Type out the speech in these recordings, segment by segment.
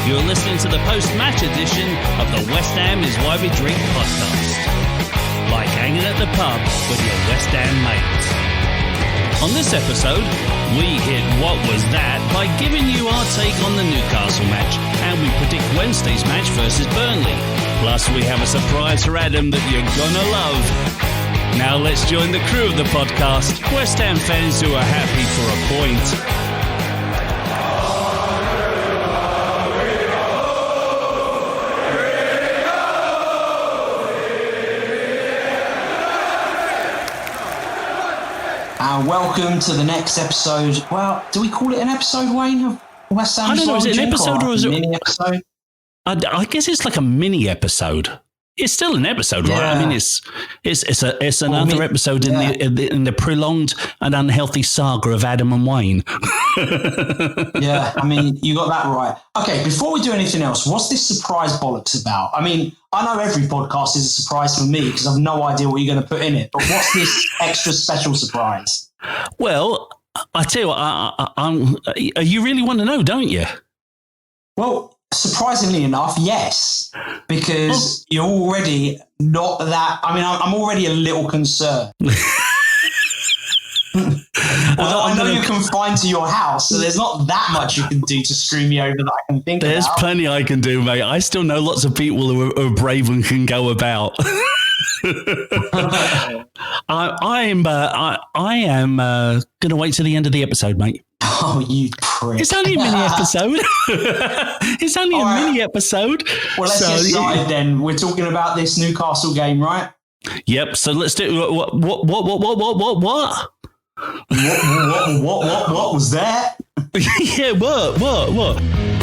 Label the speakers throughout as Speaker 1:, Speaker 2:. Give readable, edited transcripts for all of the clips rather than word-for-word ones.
Speaker 1: You're listening to the post-match edition of the West Ham is Why We Drink podcast. Like hanging at the pub with your West Ham mates. On this episode, we hit What Was That by giving you our take on the Newcastle match, and we predict Wednesday's match versus Burnley. Plus, we have a surprise for Adam that you're gonna love. Now let's join the crew of the podcast, West Ham fans who are happy for a point.
Speaker 2: And welcome to the next episode. Well, do we call it an episode, Wayne, of West Ham?
Speaker 1: I don't know, is it an episode or is it
Speaker 2: a mini episode?
Speaker 1: I guess it's like a mini episode. It's still an episode, right?
Speaker 2: Yeah.
Speaker 1: I mean, it's another episode in the prolonged and unhealthy saga of Adam and Wayne.
Speaker 2: Yeah, I mean, you got that right. Okay, before we do anything else, what's this surprise bollocks about? I mean, I know every podcast is a surprise for me because I've no idea what you're going to put in it. But what's this extra special surprise?
Speaker 1: Well, I tell you what, you really want to know, don't you?
Speaker 2: Well, surprisingly enough, yes, because you're already not that. I mean, I'm already a little concerned. Although I know you're confined to your house, so there's not that much you can do to screw me over that I can think
Speaker 1: There's
Speaker 2: about.
Speaker 1: plenty I can do, mate. I still know lots of people who are brave and can go about. I am going to wait till the end of the episode, mate.
Speaker 2: Oh, you prick.
Speaker 1: It's only a mini episode. It's only mini episode.
Speaker 2: Well, let's get started then. We're talking about this Newcastle game, right?
Speaker 1: Yep. So let's do what?
Speaker 2: What was that?
Speaker 1: Yeah, what? What was that?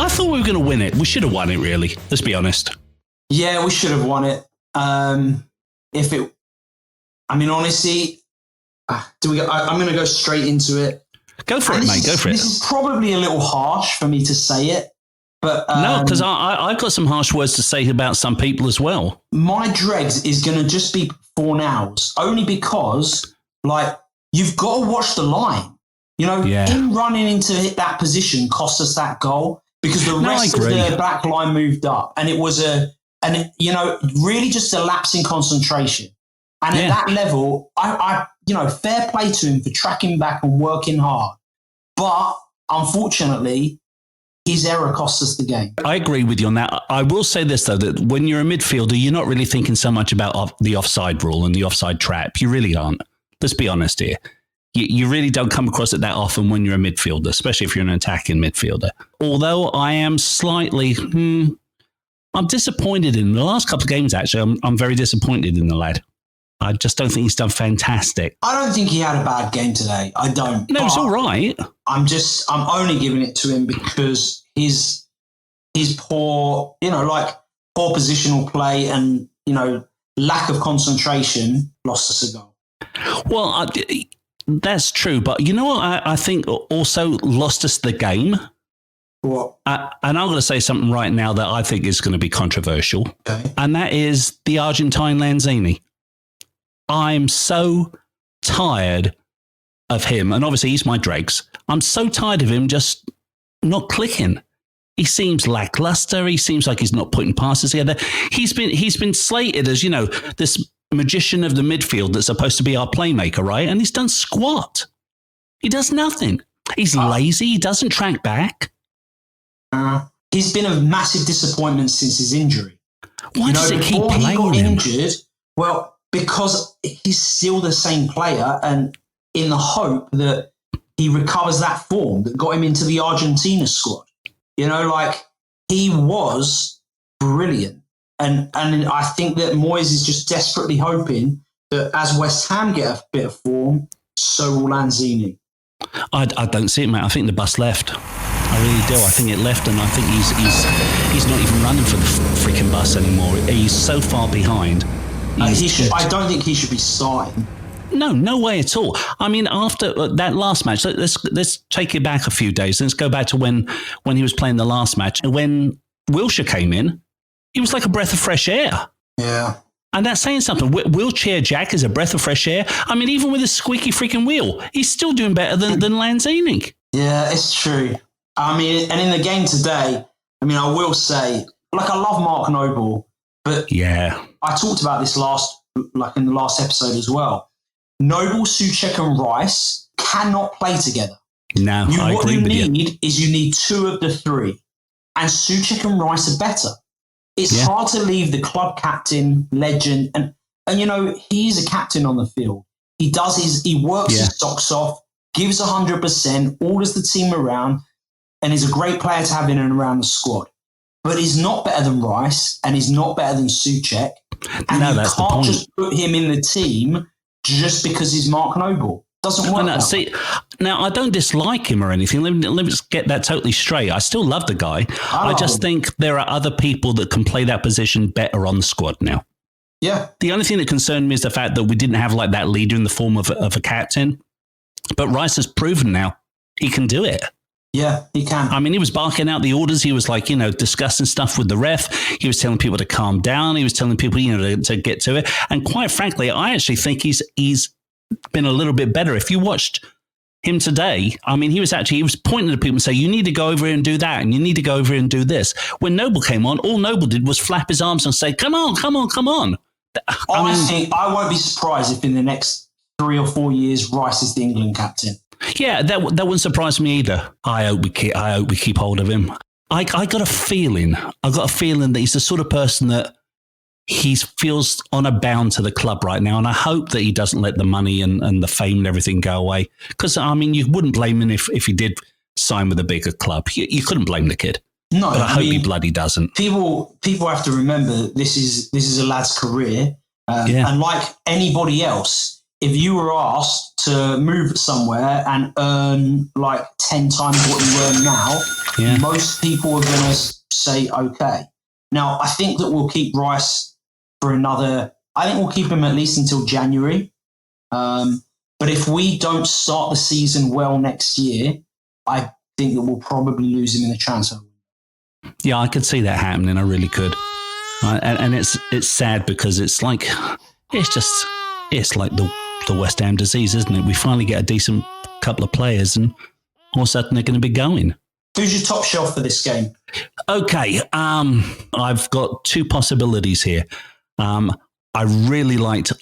Speaker 1: I thought we were going to win it. We should have won it, really. Let's be honest.
Speaker 2: Yeah, we should have won it. Honestly, I'm going to go straight into it.
Speaker 1: Go for it, mate. Go for it.
Speaker 2: This is probably a little harsh for me to say it, but
Speaker 1: no, because I've got some harsh words to say about some people as well. My
Speaker 2: dregs is going to just be 4 nows, only because you've got to watch the line. You know, him running into that position cost us that goal because the rest of the back line moved up, and it was really just a lapse in concentration. And at that level, I fair play to him for tracking back and working hard. But unfortunately, his error cost us the game.
Speaker 1: I agree with you on that. I will say this, though, that when you're a midfielder, you're not really thinking so much about the offside rule and the offside trap. You really aren't. Let's be honest here. You really don't come across it that often when you're a midfielder, especially if you're an attacking midfielder. Although I am slightly... I'm disappointed in the last couple of games, actually. I'm very disappointed in the lad. I just don't think he's done fantastic.
Speaker 2: I don't think he had a bad game today. I don't.
Speaker 1: No, it's all right.
Speaker 2: I'm only giving it to him because his poor, poor positional play and, lack of concentration lost us a goal.
Speaker 1: Well, that's true. But you know what I think also lost us the game?
Speaker 2: What?
Speaker 1: And I'm going to say something right now that I think is going to be controversial.
Speaker 2: Okay.
Speaker 1: And that is the Argentine Lanzini. I'm so tired of him. And obviously he's my dregs. I'm so tired of him just not clicking. He seems lackluster. He seems like he's not putting passes together. He's been slated as, this magician of the midfield that's supposed to be our playmaker, right? And he's done squat. He does nothing. He's lazy. He doesn't track back.
Speaker 2: He's been a massive disappointment since his injury.
Speaker 1: Why does it keep playing
Speaker 2: he got
Speaker 1: him?
Speaker 2: Injured, well, because he's still the same player, and in the hope that he recovers that form that got him into the Argentina squad. He was brilliant. And I think that Moyes is just desperately hoping that as West Ham get a bit of form, so will Lanzini.
Speaker 1: I don't see it, mate. I think the bus left. I really do. I think it left, and I think he's not even running for the freaking bus anymore. He's so far behind.
Speaker 2: I don't think he should be starting.
Speaker 1: No way at all. I mean, after that last match, let's take it back a few days. Let's go back to when he was playing the last match. And when Wilshere came in, he was like a breath of fresh air.
Speaker 2: Yeah.
Speaker 1: And that's saying something. Wheelchair Jack is a breath of fresh air. I mean, even with a squeaky freaking wheel, he's still doing better than Lanzini.
Speaker 2: Yeah, it's true. I mean, and in the game today, I mean, I will say, like, I love Mark Noble, but
Speaker 1: yeah,
Speaker 2: I talked about this in the last episode as well. Noble, Souček, and Rice cannot play together.
Speaker 1: No, I agree with you.
Speaker 2: You need two of the three, and Souček and Rice are better. It's hard to leave the club captain, legend, and you know, he's a captain on the field. He works his socks off, gives 100%, orders the team around, and is a great player to have in and around the squad. But he's not better than Rice, and he's not better than Souček. And you can't just put him in the team just because he's Mark Noble. Doesn't work.
Speaker 1: Now, I don't dislike him or anything. Let me just get that totally straight. I still love the guy. I just think there are other people that can play that position better on the squad now.
Speaker 2: Yeah.
Speaker 1: The only thing that concerned me is the fact that we didn't have like that leader in the form of a captain. But Rice has proven now he can do it.
Speaker 2: Yeah, he can.
Speaker 1: I mean, he was barking out the orders. He was like, you know, discussing stuff with the ref. He was telling people to calm down. He was telling people, you know, to get to it. And quite frankly, I actually think he's been a little bit better. If you watched him today, I mean, he was pointing to people and saying, you need to go over here and do that, and you need to go over here and do this. When Noble came on, all Noble did was flap his arms and say, come on, come on, come on.
Speaker 2: I won't be surprised if in the next 3 or 4 years, Rice is the England captain.
Speaker 1: Yeah, that wouldn't surprise me either. I hope we keep hold of him. I got a feeling that he's the sort of person that he feels on a bound to the club right now, and I hope that he doesn't let the money and the fame and everything go away. Because, I mean, you wouldn't blame him if he did sign with a bigger club. You couldn't blame the kid.
Speaker 2: No,
Speaker 1: but I hope he bloody doesn't.
Speaker 2: People have to remember this is a lad's career, and like anybody else, if you were asked to move somewhere and earn like 10 times what you earn now, most people are going to say okay. Now, I think that we'll keep Rice for we'll keep him at least until January. But if we don't start the season well next year, I think that we'll probably lose him in the transfer window.
Speaker 1: Yeah, I could see that happening. I really could. And it's sad because it's like the West Ham disease, isn't it? We finally get a decent couple of players and all of a sudden they're going to be going.
Speaker 2: Who's your top shelf for this game?
Speaker 1: Okay, I've got two possibilities here. I really liked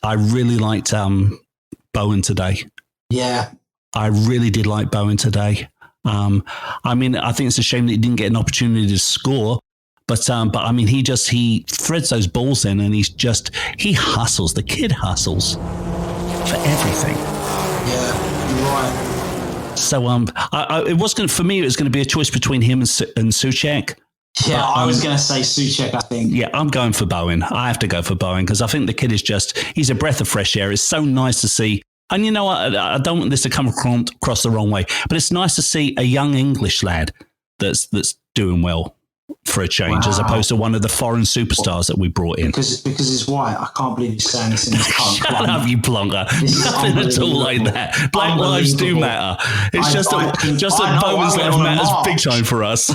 Speaker 1: Bowen today. Yeah, I really did like Bowen today. I mean, I think it's a shame that he didn't get an opportunity to score. But I mean, he threads those balls in, and he hustles. The kid hustles for everything.
Speaker 2: Yeah, you're right.
Speaker 1: So it was going to be a choice between him and Souček.
Speaker 2: Yeah, I was going to say Souček, I think.
Speaker 1: Yeah, I'm going for Bowen. I have to go for Bowen because I think the kid he's a breath of fresh air. It's so nice to see. And you know what? I don't want this to come across the wrong way, but it's nice to see a young English lad that's doing well for a change, as opposed to one of the foreign superstars that we brought in.
Speaker 2: Because he's white. I can't believe he's saying this in this punk.
Speaker 1: Shut up, you plonker. Nothing at all like that. Black lives do matter. It's just that Bowen's life matters big time for us.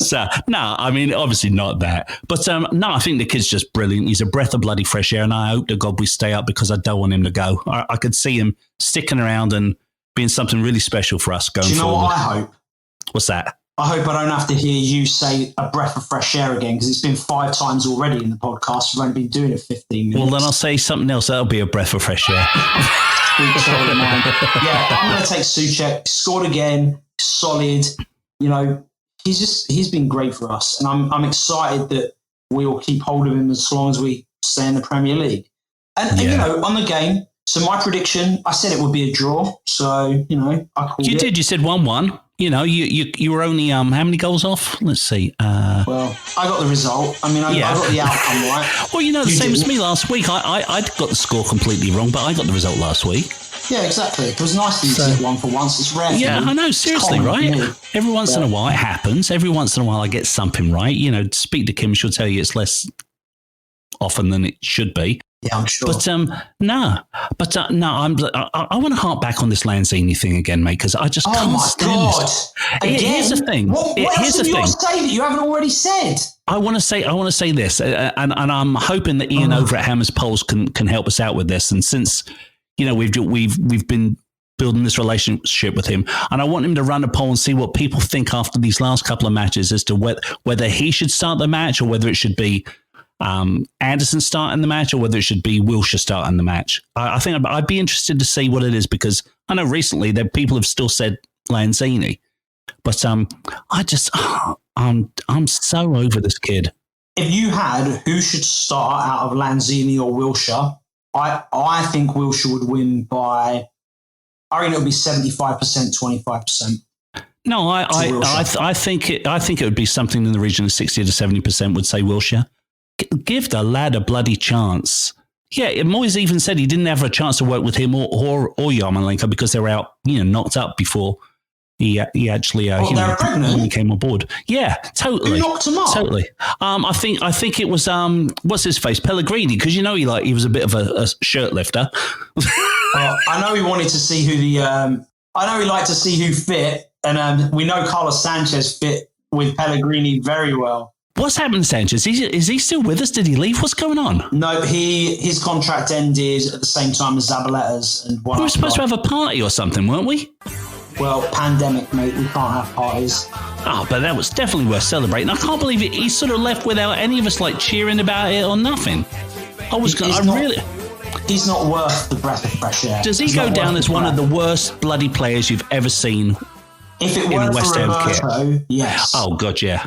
Speaker 1: So, no, I mean, obviously not that. But no, I think the kid's just brilliant. He's a breath of bloody fresh air, and I hope to God we stay up because I don't want him to go. I could see him sticking around and being something really special for us going forward.
Speaker 2: Do you know what I hope?
Speaker 1: What's that?
Speaker 2: I hope I don't have to hear you say a breath of fresh air again, because it's been 5 times already in the podcast. We've only been doing it 15 minutes.
Speaker 1: Well, then I'll say something else. That'll be a breath of fresh air.
Speaker 2: Yeah, I'm going to take Souček. Scored again. Solid. You know, he's been great for us. And I'm excited that we will keep hold of him as long as we stay in the Premier League. And you know, on the game, so my prediction, I said it would be a draw. So, you know, I called it.
Speaker 1: You did. You said 1-1. You know, you were only how many goals off? Let's see.
Speaker 2: Well, I got the result. I mean, I got the outcome right.
Speaker 1: Well, you know, the same as me last week. I got the score completely wrong, but I got the result last week.
Speaker 2: Yeah, exactly. It was nice that you did one for once. It's rare.
Speaker 1: Yeah, I know. Seriously, right? Every once in a while it happens. Every once in a while I get something right. You know, speak to Kim. She'll tell you it's less often than it should be.
Speaker 2: Yeah, I'm sure.
Speaker 1: But no. I want to harp back on this Lanzini thing again, mate, because I just can't stand this.
Speaker 2: Again?
Speaker 1: Here's the thing.
Speaker 2: What else have you got to say that you haven't already said?
Speaker 1: I want to say this, and I'm hoping that Ian over at Hammers Polls can help us out with this. And since we've been building this relationship with him, and I want him to run a poll and see what people think after these last couple of matches as to whether he should start the match, or whether it should be Anderson starting the match, or whether it should be Wilshere starting the match. I think I'd be interested to see what it is, because I know recently that people have still said Lanzini, but I'm so over this kid.
Speaker 2: If you had who should start out of Lanzini or Wilshere, I think Wilshere would win by, I reckon it would be 75%, 25%.
Speaker 1: No, I think it would be something in the region of 60 to 70% would say Wilshere. Give the lad a bloody chance. Yeah, Moyes even said he didn't have a chance to work with him or Yarmolenko because they were out, knocked up before he actually when he came on board. Yeah, totally.
Speaker 2: Who knocked him up?
Speaker 1: Totally. I think it was what's his face, Pellegrini, because he was a bit of a shirt lifter.
Speaker 2: I know he wanted to see who I know he liked to see who fit, and we know Carlos Sanchez fit with Pellegrini very well.
Speaker 1: What's happened to Sanchez? Is he still with us? Did he leave? What's going on?
Speaker 2: No, his contract ended at the same time as Zabaletta's. And
Speaker 1: we were supposed to have a party or something, weren't we?
Speaker 2: Well, pandemic, mate. We can't have parties.
Speaker 1: Oh, but that was definitely worth celebrating. I can't believe it. He sort of left without any of us cheering about it or nothing.
Speaker 2: He's not worth the breath of fresh air.
Speaker 1: Does he go down as one of the worst bloody players you've ever seen?
Speaker 2: If it weren't for Roberto, yes.
Speaker 1: Oh, God, yeah.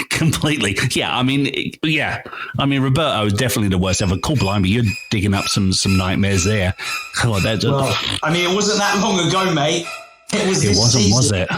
Speaker 1: Completely. Yeah, I mean, Roberto is definitely the worst ever. Cool, blimey, you're digging up some nightmares there. God,
Speaker 2: it wasn't that long ago, mate. It wasn't,
Speaker 1: was it?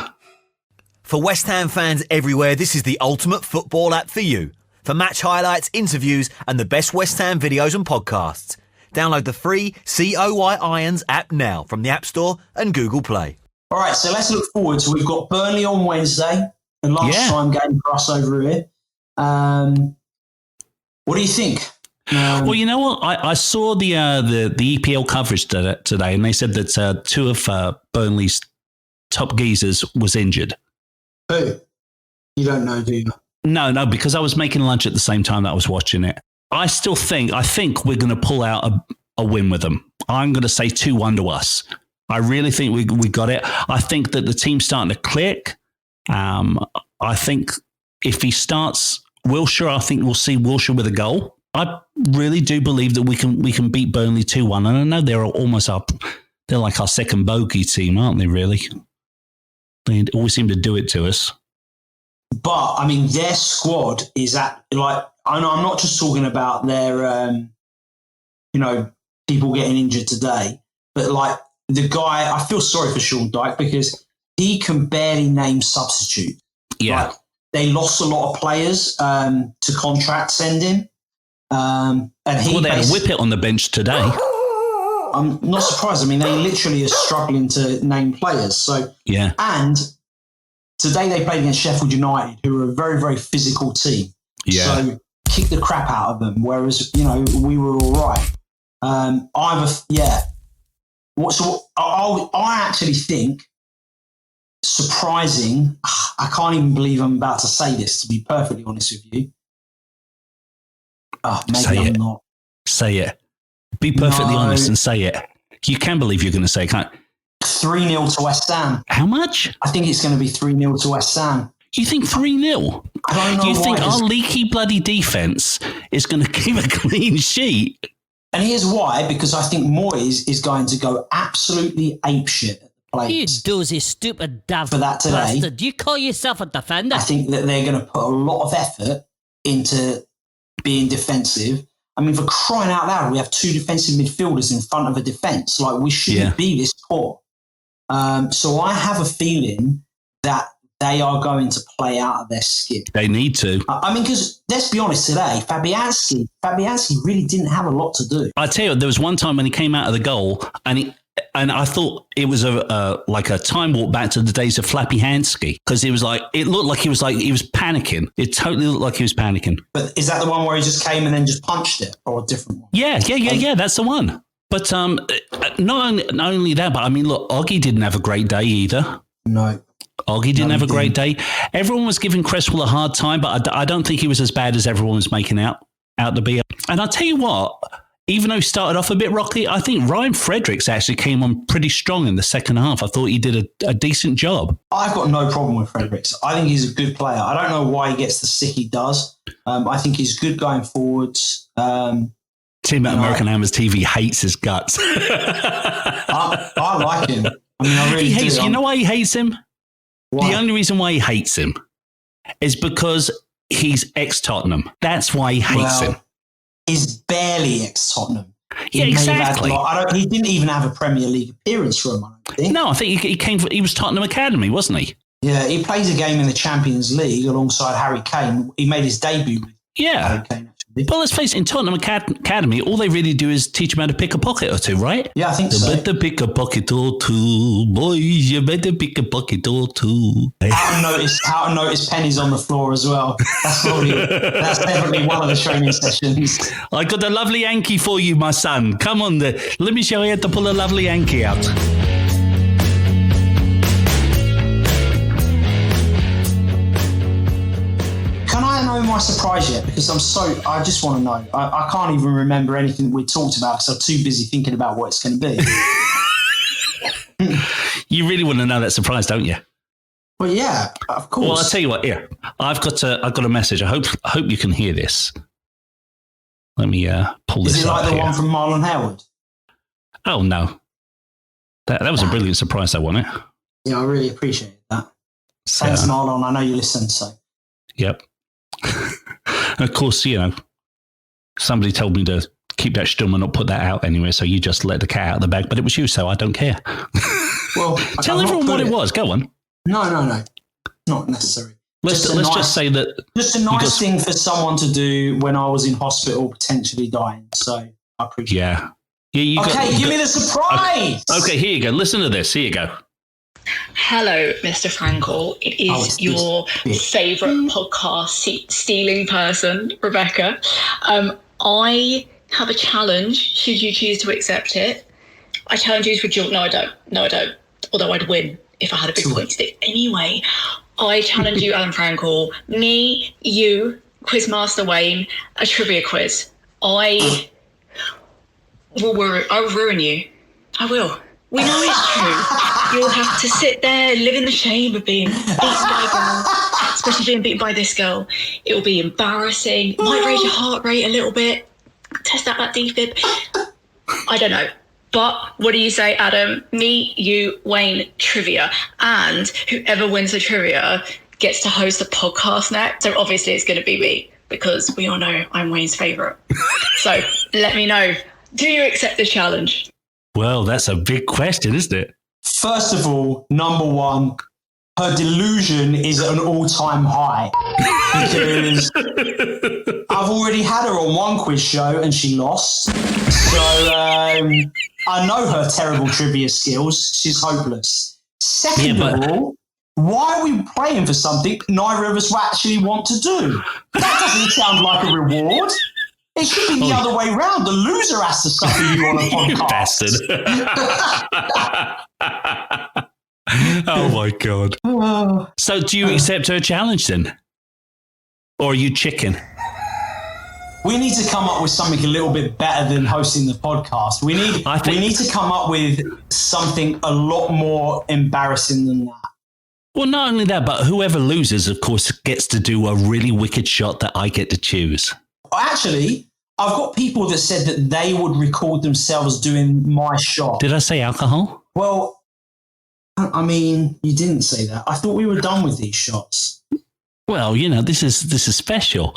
Speaker 3: For West Ham fans everywhere, this is the ultimate football app for you. For match highlights, interviews, and the best West Ham videos and podcasts. Download the free COY Irons app now from the App Store and Google Play.
Speaker 2: All right, so let's look forward. So we've got Burnley on Wednesday, the time game for us over here. What do you think?
Speaker 1: Well, you know what? I saw the EPL coverage today, and they said that two of Burnley's top geezers was injured.
Speaker 2: Who? You don't know, do you?
Speaker 1: No, because I was making lunch at the same time that I was watching it. I think we're going to pull out a win with them. I'm going to say 2-1 to us. I really think we got it. I think that the team's starting to click. I think if he starts Wilshere, I think we'll see Wilshere with a goal. I really do believe that we can beat Burnley 2-1. And I know they're like our second bogey team, aren't they, really? They always seem to do it to us.
Speaker 2: But, I mean, their squad is I know I'm not just talking about their, people getting injured today, but the guy, I feel sorry for Sean Dyche because he can barely name substitute.
Speaker 1: Yeah.
Speaker 2: They lost a lot of players to contract sending. They had
Speaker 1: a whip it on the bench today.
Speaker 2: I'm not surprised. I mean, they literally are struggling to name players. So,
Speaker 1: yeah. And
Speaker 2: today they played against Sheffield United, who are a very, very physical team.
Speaker 1: Yeah.
Speaker 2: So kick the crap out of them, whereas, we were all right. I actually think surprising. I can't even believe I'm about to say this, to be perfectly honest with you. I'm not.
Speaker 1: Say it. Be perfectly honest and say it. You can believe you're going to say it, can't you?
Speaker 2: 3-0 to West Ham.
Speaker 1: How much?
Speaker 2: I think it's going to be 3-0 to West Ham.
Speaker 1: You think 3-0?
Speaker 2: I don't know.
Speaker 1: Do you think our leaky bloody defence is going to keep a clean sheet?
Speaker 2: And here's why, because I think Moyes is going to go absolutely apeshit at the players.
Speaker 4: You dozy, stupid daft
Speaker 2: for that today.
Speaker 4: Bastard. You call yourself a defender?
Speaker 2: I think that they're going to put a lot of effort into being defensive. I mean, for crying out loud, we have two defensive midfielders in front of a defence. We shouldn't be this poor. So I have a feeling that they are going to play out of their skin.
Speaker 1: They need to.
Speaker 2: I mean, because let's be honest today, Fabianski really didn't have a lot to do.
Speaker 1: I tell you, there was one time when he came out of the goal and And I thought it was like a time walk back to the days of Flappy Hansky, because it looked like he was panicking. It totally looked like he was panicking.
Speaker 2: But is that the one where he just came and then just punched it, or a different one?
Speaker 1: Yeah. That's the one. But not only that, but I mean, look, Oggy didn't have a great day either.
Speaker 2: No.
Speaker 1: Oggy didn't have a great day. Everyone was giving Cresswell a hard time, but I don't think he was as bad as everyone was making out to be. And I'll tell you what, even though he started off a bit rocky, I think Ryan Fredericks actually came on pretty strong in the second half. I thought he did a decent job.
Speaker 2: I've got no problem with Fredericks. I think he's a good player. I don't know why he gets the stick he does. I think he's good going forwards.
Speaker 1: Team at American Hammers TV hates his guts.
Speaker 2: I like him. I mean, I really do.
Speaker 1: You know why he hates him?
Speaker 2: Why?
Speaker 1: The only reason why he hates him is because he's ex-Tottenham. That's why he hates him.
Speaker 2: He's barely ex-Tottenham.
Speaker 1: Yeah, exactly.
Speaker 2: He didn't even have a Premier League appearance for him, I don't think.
Speaker 1: No, I think he was Tottenham Academy, wasn't he?
Speaker 2: Yeah, he plays a game in the Champions League alongside Harry Kane. He made his debut with Harry Kane, actually.
Speaker 1: But let's face it, in Tottenham Academy, all they really do is teach him how to pick a pocket or two, right?
Speaker 2: Yeah, I think so.
Speaker 1: You better pick a pocket or two, boys. You better pick a pocket or two.
Speaker 2: How to notice pennies on the floor as well. That's definitely one of the training sessions.
Speaker 1: I got a lovely Yankee for you, my son. Come on, let me show you how to pull a lovely Yankee out.
Speaker 2: Can I know my surprise yet? Because I just want to know. I can't even remember anything we talked about because I'm too busy thinking about what it's going to be.
Speaker 1: You really want to know that surprise, don't you?
Speaker 2: Well, yeah, of course.
Speaker 1: Well, I'll tell you what. Here, I've got a message. I hope you can hear this. Let me pull this up.
Speaker 2: Is it like the
Speaker 1: here.
Speaker 2: one from Marlon Howard?
Speaker 1: Oh no, that was a brilliant surprise. I won it.
Speaker 2: Yeah, I really appreciate that. Thanks, Marlon. I know you listen. So.
Speaker 1: Yep. Of course, somebody told me to keep that still and not put that out anyway, so you just let the cat out of the bag, but it was you, so I don't care.
Speaker 2: Well,
Speaker 1: tell everyone what it was. Go on.
Speaker 2: No. Not necessary.
Speaker 1: Let's just say that...
Speaker 2: Just a nice thing for someone to do when I was in hospital, potentially dying, so I appreciate it.
Speaker 1: Yeah.
Speaker 2: Give me the surprise!
Speaker 1: Okay, here you go. Listen to this. Here you go.
Speaker 5: Hello, Mr. Frankel. It is your favourite podcast stealing person, Rebecca. I have a challenge, should you choose to accept it. I challenge you to a duel. No, I don't. Although I'd win if I had a big point stick. Anyway, I challenge you, Alan Frankel, me, you, Quizmaster Wayne, a trivia quiz. I will ruin you. I will. We know it's true. You'll have to sit there, live in the shame of being beaten by a girl, especially being beaten by this girl. It will be embarrassing. It might raise your heart rate a little bit. Test out that defib. I don't know. But what do you say, Adam? Me, you, Wayne, trivia. And whoever wins the trivia gets to host a podcast next. So obviously it's going to be me because we all know I'm Wayne's favourite. So let me know. Do you accept the challenge?
Speaker 1: Well, that's a big question, isn't it?
Speaker 2: First of all, number one, her delusion is at an all-time high because I've already had her on one quiz show and she lost. So I know her terrible trivia skills. She's hopeless. Second of all, why are we playing for something neither of us actually want to do? That doesn't sound like a reward. It should be the other way round. The loser has to suffer you on a podcast.
Speaker 1: Bastard. Oh, my God. So do you accept her challenge then? Or are you chicken?
Speaker 2: We need to come up with something a little bit better than hosting the podcast. We need to come up with something a lot more embarrassing than that.
Speaker 1: Well, not only that, but whoever loses, of course, gets to do a really wicked shot that I get to choose.
Speaker 2: Actually, I've got people that said that they would record themselves doing my shot.
Speaker 1: Did I say alcohol?
Speaker 2: Well, I mean, you didn't say that. I thought we were done with these shots.
Speaker 1: Well, this is special.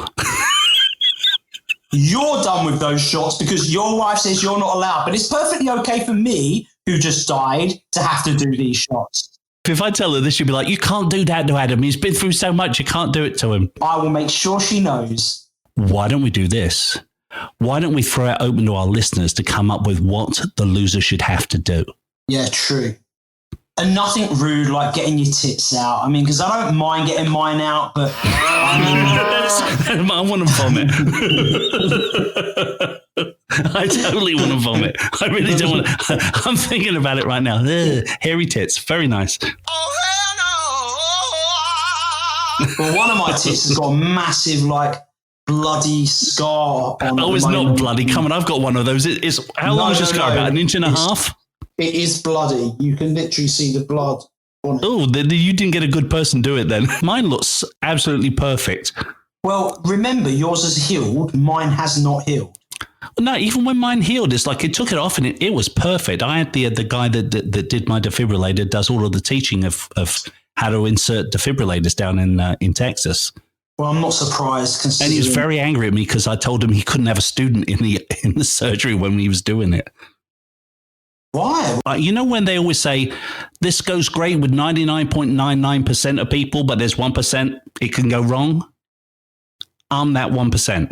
Speaker 2: You're done with those shots because your wife says you're not allowed. But it's perfectly okay for me, who just died, to have to do these shots.
Speaker 1: If I tell her this, she'll be like, you can't do that to Adam. He's been through so much, you can't do it to him.
Speaker 2: I will make sure she knows.
Speaker 1: Why don't we do this? Why don't we throw it open to our listeners to come up with what the loser should have to do?
Speaker 2: Yeah, true. And nothing rude like getting your tits out. I mean, because I don't mind getting mine out, but
Speaker 1: I want to vomit. I totally want to vomit. I really don't want to. I'm thinking about it right now. Ugh, hairy tits. Very nice.
Speaker 2: Well, one of my tits has got a massive, like, bloody scar on it.
Speaker 1: Oh, it's not bloody. Come on, I've got one of those. It's how long is your scar? About an inch and a half?
Speaker 2: It is bloody. You can literally see the blood on it.
Speaker 1: Oh, you didn't get a good person to do it then. Mine looks absolutely perfect.
Speaker 2: Well, remember, yours is healed. Mine has not healed.
Speaker 1: No, even when mine healed, it's like it took it off and it was perfect. I had the guy that did my defibrillator, does all of the teaching of how to insert defibrillators down in Texas.
Speaker 2: Well, I'm not surprised.
Speaker 1: And he was very angry at me because I told him he couldn't have a student in the surgery when he was doing it.
Speaker 2: Why?
Speaker 1: You know when they always say, this goes great with 99.99% of people, but there's 1% it can go wrong? I'm that 1%.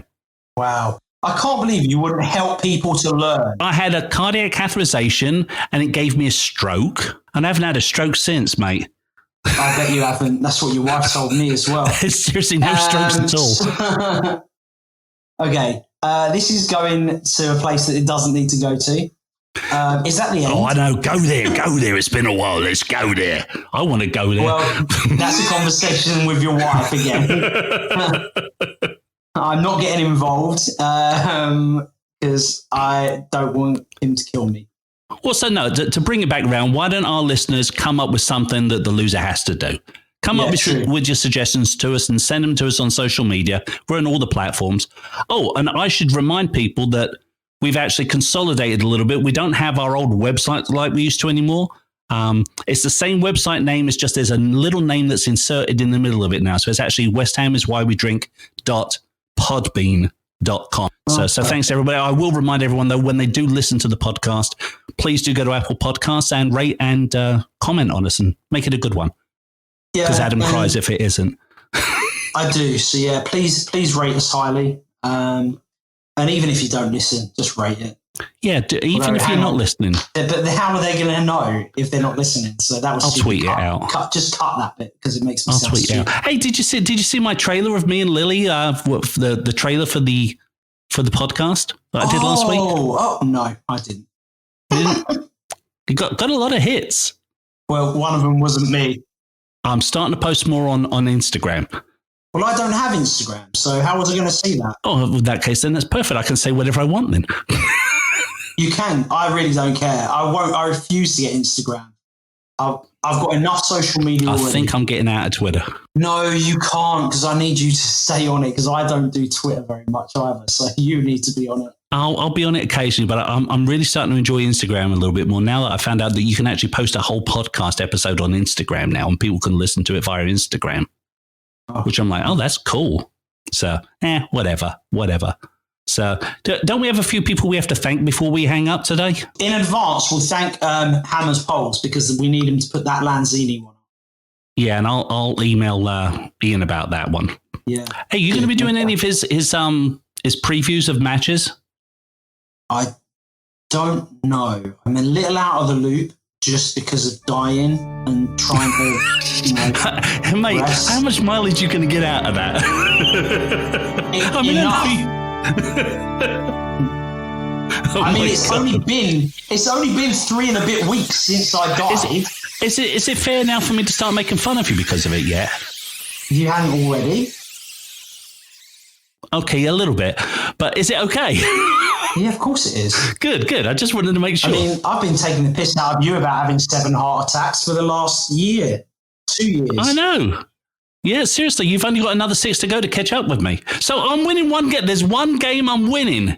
Speaker 2: Wow. I can't believe you wouldn't help people to learn.
Speaker 1: I had a cardiac catheterization and it gave me a stroke. And I haven't had a stroke since, mate.
Speaker 2: I bet you haven't. That's what your wife told me as well.
Speaker 1: Seriously, no strokes at all.
Speaker 2: Okay. This is going to a place that it doesn't need to go to. Is that the end?
Speaker 1: Oh, I know. Go there. It's been a while. Let's go there. I want to go there.
Speaker 2: Well, that's a conversation with your wife again. I'm not getting involved because I don't want him to kill me.
Speaker 1: Also, no, to bring it back around, why don't our listeners come up with something that the loser has to do? Come up with your suggestions to us and send them to us on social media. We're on all the platforms. Oh, and I should remind people that we've actually consolidated a little bit. We don't have our old website like we used to anymore. It's the same website name. It's just there's a little name that's inserted in the middle of it now. So it's actually westhamiswhywedrink.podbean.com. So thanks, everybody. I will remind everyone, though, when they do listen to the podcast, please do go to Apple Podcasts and rate and comment on us and make it a good one. Yeah, because Adam cries if it isn't.
Speaker 2: I do. So, yeah, please rate us highly. And even if you don't listen, just rate it.
Speaker 1: Yeah, even if you're not listening.
Speaker 2: But how are they going to know if they're not listening? So that was.
Speaker 1: I'll tweet it out.
Speaker 2: Just cut that bit because it makes me sound
Speaker 1: tweet
Speaker 2: stupid.
Speaker 1: It out. Hey, did you see my trailer of me and Lily? The trailer for the podcast that I did last week.
Speaker 2: Oh no, I didn't.
Speaker 1: It got a lot of hits.
Speaker 2: Well, one of them wasn't me.
Speaker 1: I'm starting to post more on Instagram.
Speaker 2: Well, I don't have Instagram, so how was I going to see that?
Speaker 1: Oh, in that case, then that's perfect. I can say whatever I want then.
Speaker 2: You can. I really don't care. I won't. I refuse to get Instagram. I've got enough social media already.
Speaker 1: I think I'm getting out of Twitter.
Speaker 2: No, you can't, because I need you to stay on it, because I don't do Twitter very much either. So you need to be on it.
Speaker 1: I'll be on it occasionally, but I'm really starting to enjoy Instagram a little bit more now that I found out that you can actually post a whole podcast episode on Instagram now, and people can listen to it via Instagram, which I'm like, oh, that's cool. So, whatever. So, don't we have a few people we have to thank before we hang up today?
Speaker 2: In advance, we'll thank Hammer's Polls, because we need him to put that Lanzini one on.
Speaker 1: Yeah, and I'll email Ian about that one.
Speaker 2: Yeah.
Speaker 1: Hey, you going to be doing any of his previews of matches?
Speaker 2: I don't know. I'm a little out of the loop just because of dying and trying to,
Speaker 1: Mate,
Speaker 2: rest.
Speaker 1: How much mileage are you going to get out of that?
Speaker 2: It's only been 3 and a bit weeks since I died.
Speaker 1: Is it fair now for me to start making fun of you because of it yet?
Speaker 2: You hadn't already?
Speaker 1: Okay, a little bit. But is it okay?
Speaker 2: Yeah, of course it is.
Speaker 1: Good. I just wanted to make sure.
Speaker 2: I mean, I've been taking the piss out of you about having 7 heart attacks for the last 2 years.
Speaker 1: I know. Yeah, seriously, you've only got another 6 to go to catch up with me. So I'm winning one game. There's one game I'm winning.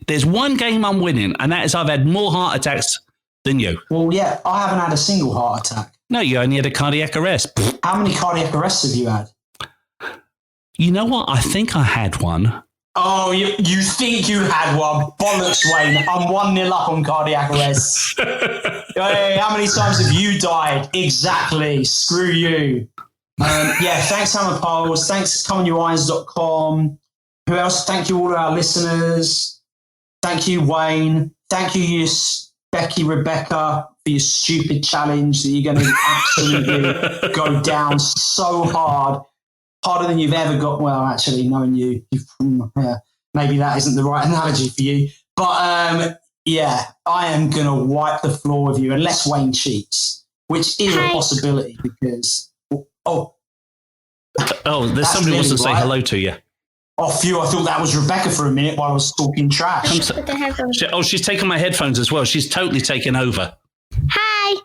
Speaker 1: And that is I've had more heart attacks than you.
Speaker 2: Well, yeah, I haven't had a single heart attack.
Speaker 1: No, you only had a cardiac arrest.
Speaker 2: How many cardiac arrests have you had? You
Speaker 1: know what? I think I had one.
Speaker 2: Oh, you think you had one? Bollocks, Wayne. I'm 1-0 up on cardiac arrests. Hey, how many times have you died? Exactly. Screw you. Thanks, Hammer Polls. Thanks, CommonYourIrons.com. Who else? Thank you, all our listeners. Thank you, Wayne. Thank you, Becky, Rebecca, for your stupid challenge that you're going to absolutely go down so hard, harder than you've ever got. Well, actually, knowing you, maybe that isn't the right analogy for you. But yeah, I am going to wipe the floor with you unless Wayne cheats, which is a possibility because,
Speaker 1: there's somebody who wants to say hello to you.
Speaker 2: Oh, phew, I thought that was Rebecca for a minute while I was talking trash.
Speaker 1: She's taken my headphones as well. She's totally taken over.
Speaker 6: Hi.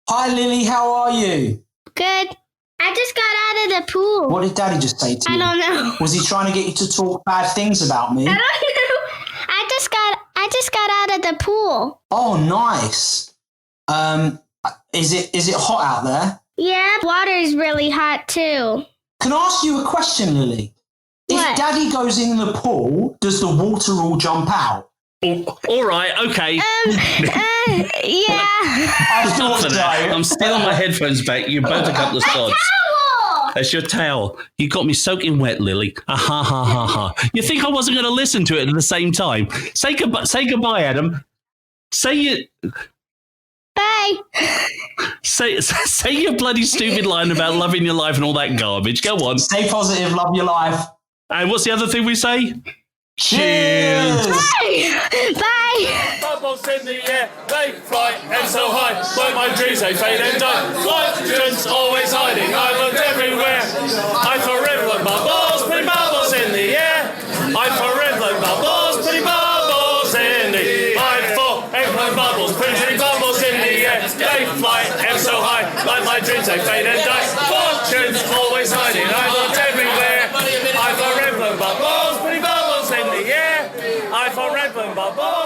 Speaker 2: Hi, Lily. How are you?
Speaker 6: Good. I just got out of the pool.
Speaker 2: What did Daddy just say to you?
Speaker 6: I don't know.
Speaker 2: Was he trying to get you to talk bad things about me?
Speaker 6: I don't know. I just got out of the pool.
Speaker 2: Oh, nice. Is it hot out there?
Speaker 6: Yeah, water is really hot too.
Speaker 2: Can I ask you a question, Lily? If Daddy goes in the pool, does the water all jump out?
Speaker 1: Oh, all right, okay.
Speaker 6: Yeah.
Speaker 2: I thought so.
Speaker 1: I'm still on my headphones back. You're both a couple of sods. That's your towel. You got me soaking wet, Lily. Ha ha ha ha. You think I wasn't going to listen to it at the same time? Say goodbye, Adam. Say it.
Speaker 6: Bye.
Speaker 1: Say your bloody stupid line about loving your life and all that garbage. Go on.
Speaker 2: Stay positive, love your life.
Speaker 1: And what's the other thing we say?
Speaker 2: Cheers.
Speaker 6: Bye. Bye.
Speaker 1: Bubbles in the air, they fly and so high. Like my dreams, they fade and die. Legends always hiding. I looked everywhere. I forever like bubbles, pretty bubbles in the air. I forever like bubbles, pretty bubbles in the air. I forever bubbles, pretty bubbles in the air. They fly and so high. Like my dreams, they fade and die. Legends always hiding. I looked everywhere. I forever bubbles, pretty bubbles in the air. I forever bubbles.